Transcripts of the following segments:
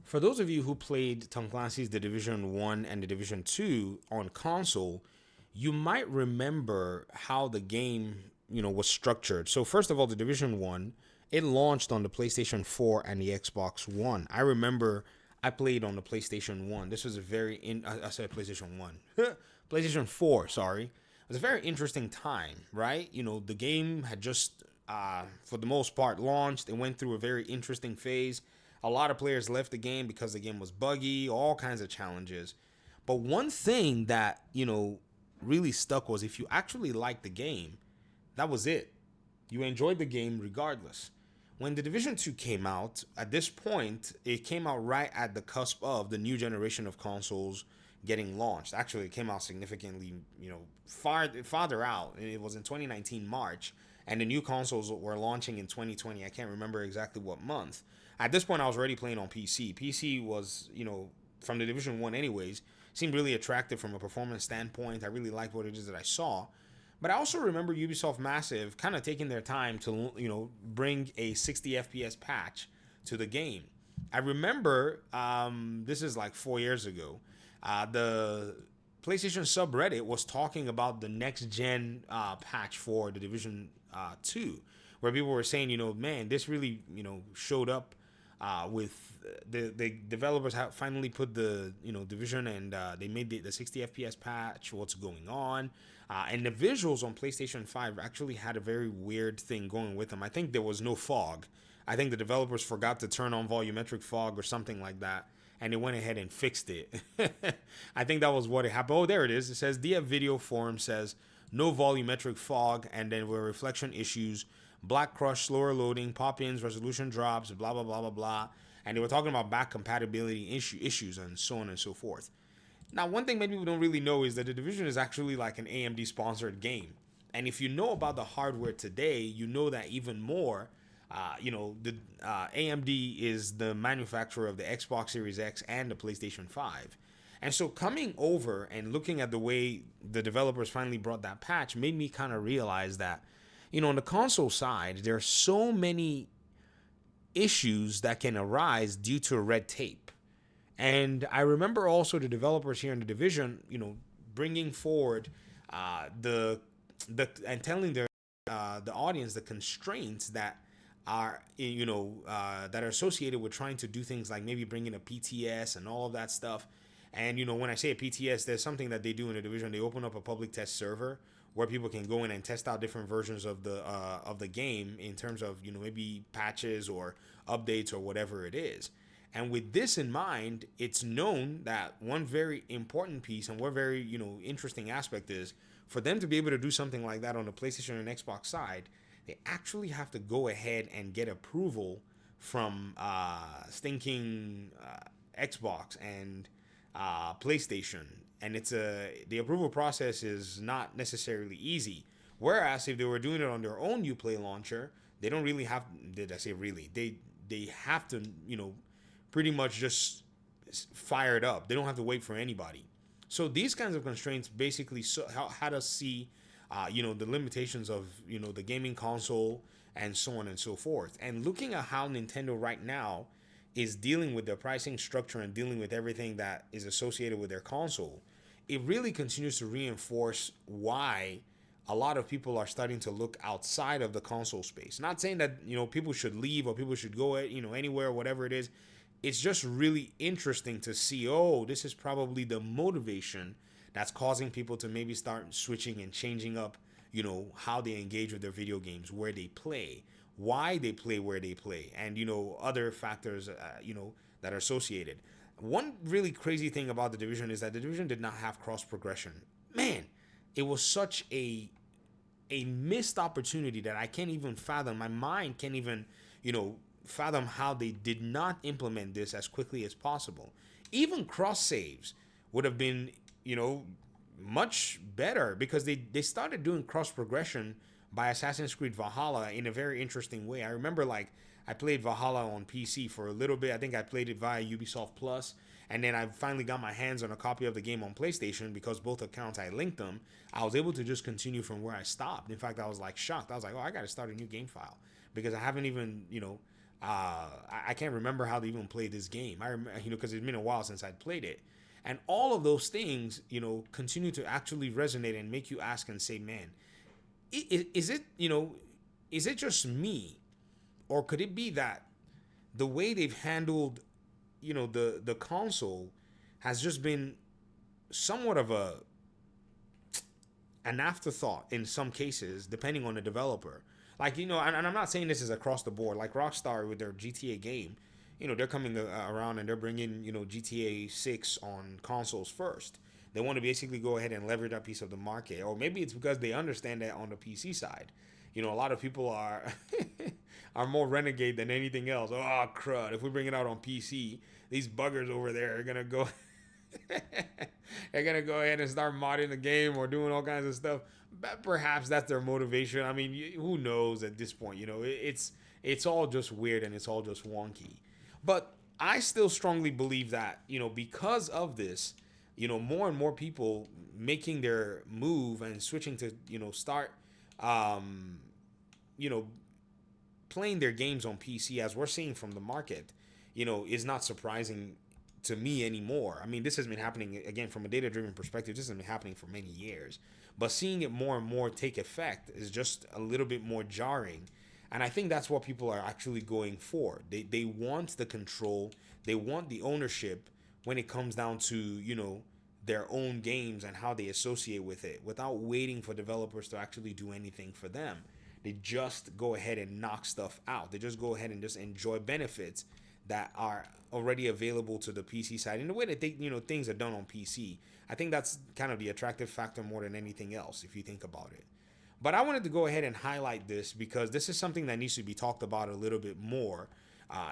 For those of you who played Tom Clancy's The Division 1 and The Division 2 on console, you might remember how the game, was structured. So first of all, The Division 1, it launched on the PlayStation 4 and the Xbox One. I remember I played on the PlayStation 1. This was a I said PlayStation 1. PlayStation 4, sorry. It was a very interesting time, right? The game had just for the most part launched. It went through a very interesting phase. A lot of players left the game because the game was buggy, all kinds of challenges. But one thing that, really stuck was if you actually liked the game, that was it. You enjoyed the game regardless. When the Division 2 came out, at this point, it came out right at the cusp of the new generation of consoles getting launched. Actually, it came out significantly, farther out. It was in 2019 March, and the new consoles were launching in 2020. I can't remember exactly what month. At this point, I was already playing on PC. PC was, from the Division 1 anyways, seemed really attractive from a performance standpoint. I really liked what it is that I saw. But I also remember Ubisoft Massive kind of taking their time to, bring a 60 FPS patch to the game. I remember, this is like 4 years ago, the PlayStation subreddit was talking about the next gen patch for the Division 2, where people were saying, man, this really, showed up with the developers have finally put the Division, and they made the 60 FPS patch. What's going on? And the visuals on PlayStation 5 actually had a very weird thing going with them. I think there was no fog. I think the developers forgot to turn on volumetric fog or something like that, and they went ahead and fixed it. I think that was what it happened. Oh, there it is. It says DF Video Forum says no volumetric fog, and then with reflection issues, black crush, slower loading, pop-ins, resolution drops, blah, blah, blah, blah, blah. And they were talking about back compatibility issues and so on and so forth. Now, one thing many people don't really know is that the Division is actually like an AMD sponsored game. And if you know about the hardware today, you know that even more. The AMD is the manufacturer of the Xbox Series X and the PlayStation 5. And so coming over and looking at the way the developers finally brought that patch made me kind of realize that, on the console side, there are so many issues that can arise due to red tape. And I remember also the developers here in the Division, bringing forward the and telling the audience the constraints that are that are associated with trying to do things like maybe bringing a PTS and all of that stuff. And when I say a PTS, there's something that they do in the Division. They open up a public test server where people can go in and test out different versions of the game in terms of maybe patches or updates or whatever it is. And with this in mind, it's known that one very important piece and one very interesting aspect is for them to be able to do something like that on the PlayStation and Xbox side, they actually have to go ahead and get approval from stinking Xbox and PlayStation. And the approval process is not necessarily easy. Whereas if they were doing it on their own Uplay launcher, they don't really have. Did I say really? They have to pretty much just fire it up. They don't have to wait for anybody. So these kinds of constraints basically had us see, the limitations of the gaming console and so on and so forth. And looking at how Nintendo right now is dealing with their pricing structure and dealing with everything that is associated with their console, it really continues to reinforce why a lot of people are starting to look outside of the console space. Not saying that people should leave or people should go anywhere, whatever it is. It's just really interesting to see, this is probably the motivation that's causing people to maybe start switching and changing up, how they engage with their video games, where they play, why they play where they play, and, other factors, that are associated. One really crazy thing about the Division is that the Division did not have cross progression. Man, it was such a missed opportunity that I can't even fathom. My mind can't even, fathom how they did not implement this as quickly as possible. Even cross saves would have been, much better because they started doing cross progression by Assassin's Creed Valhalla in a very interesting way. I remember I played Valhalla on PC for a little bit. I think I played it via Ubisoft Plus, and then I finally got my hands on a copy of the game on PlayStation because both accounts I linked them. I was able to just continue from where I stopped. In fact, I was shocked. I was like, I got to start a new game file because I haven't even I can't remember how they even played this game. I remember, because it's been a while since I'd played it, and all of those things, continue to actually resonate and make you ask and say, man, is it, is it just me, or could it be that the way they've handled, the console has just been somewhat of an afterthought in some cases, depending on the developer. Like, and I'm not saying this is across the board. Like Rockstar with their GTA game, they're coming around and they're bringing, GTA 6 on consoles first. They want to basically go ahead and leverage that piece of the market. Or maybe it's because they understand that on the PC side. A lot of people are are more renegade than anything else. Oh, crud. If we bring it out on PC, these buggers over there are going to go they're gonna go ahead and start modding the game or doing all kinds of stuff. But perhaps that's their motivation. I mean, who knows at this point? It's all just weird and it's all just wonky. But I still strongly believe that because of this, more and more people making their move and switching to start um, you know playing their games on PC, as we're seeing from the market, is not surprising to me anymore. I mean, this has been happening again from a data driven perspective. This has been happening for many years, but seeing it more and more take effect is just a little bit more jarring. And I think that's what people are actually going for. They want the control, they want the ownership when it comes down to, their own games and how they associate with it without waiting for developers to actually do anything for them. They just go ahead and knock stuff out. They just go ahead and just enjoy benefits that are already available to the PC side in the way that things are done on PC. I think that's kind of the attractive factor more than anything else, if you think about it. But I wanted to go ahead and highlight this because this is something that needs to be talked about a little bit more,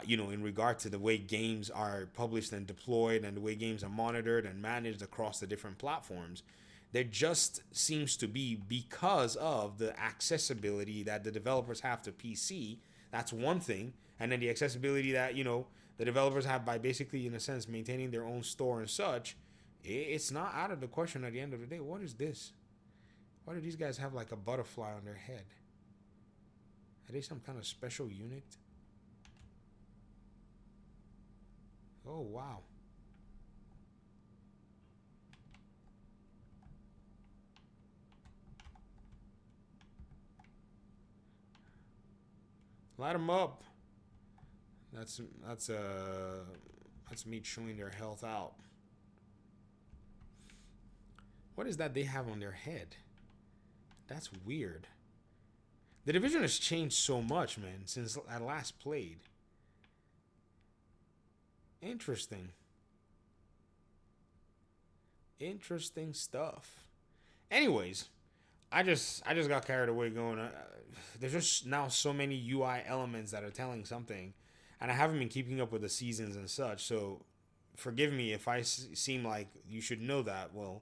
in regard to the way games are published and deployed and the way games are monitored and managed across the different platforms. There just seems to be, because of the accessibility that the developers have to PC, that's one thing. And then the accessibility that, the developers have by basically, in a sense, maintaining their own store and such, it's not out of the question at the end of the day. What is this? Why do these guys have like a butterfly on their head? Are they some kind of special unit? Oh, wow. Light them up. That's that's uh that's me showing their health out. What is that they have on their head? That's weird. The division has changed so much, man, since I last played. Interesting. Interesting stuff. Anyways, I just got carried away going. There's just now so many UI elements that are telling something, and I haven't been keeping up with the seasons and such. So, forgive me if seem like you should know that. Well,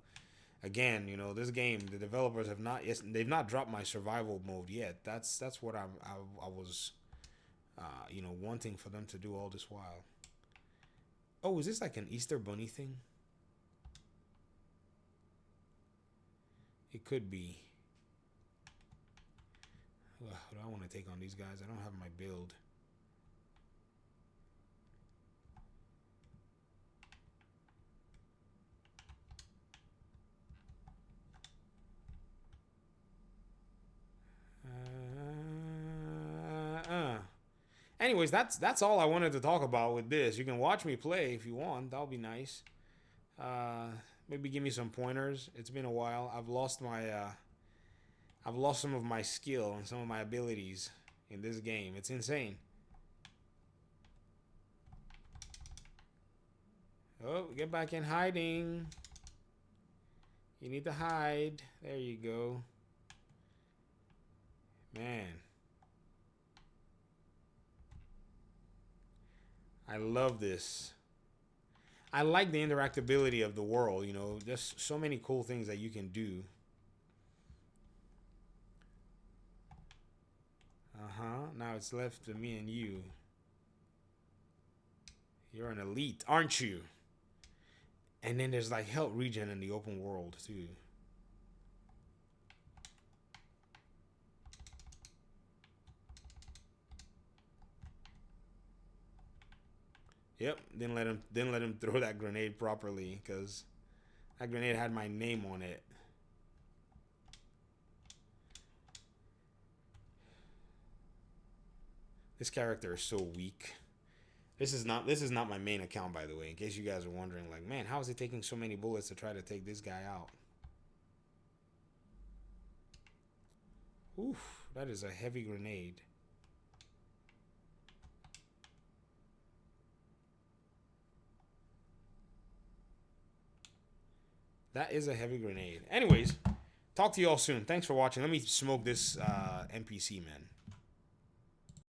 again, this game, the developers have not they've not dropped my survival mode yet. That's what I was, wanting for them to do all this while. Oh, is this like an Easter Bunny thing? It could be. Ugh, do I want to take on these guys? I don't have my build. Anyways, that's all I wanted to talk about with this. You can watch me play if you want. That'll be nice. Uh, Maybe give me some pointers. It's been a while. I've lost some of my skill and some of my abilities in this game. It's insane. Oh, get back in hiding. You need to hide. There you go. Man. I love this. I like the interactability of the world, just so many cool things that you can do. Uh-huh. Now it's left to me and you. You're an elite, aren't you? And then there's like health regen in the open world too. Yep, didn't let him throw that grenade properly because that grenade had my name on it. This character is so weak. This is not my main account, by the way, in case you guys are wondering, like, man, how is it taking so many bullets to try to take this guy out? Oof, that is a heavy grenade. That is a heavy grenade. Anyways, talk to y'all soon. Thanks for watching. Let me smoke this NPC, man.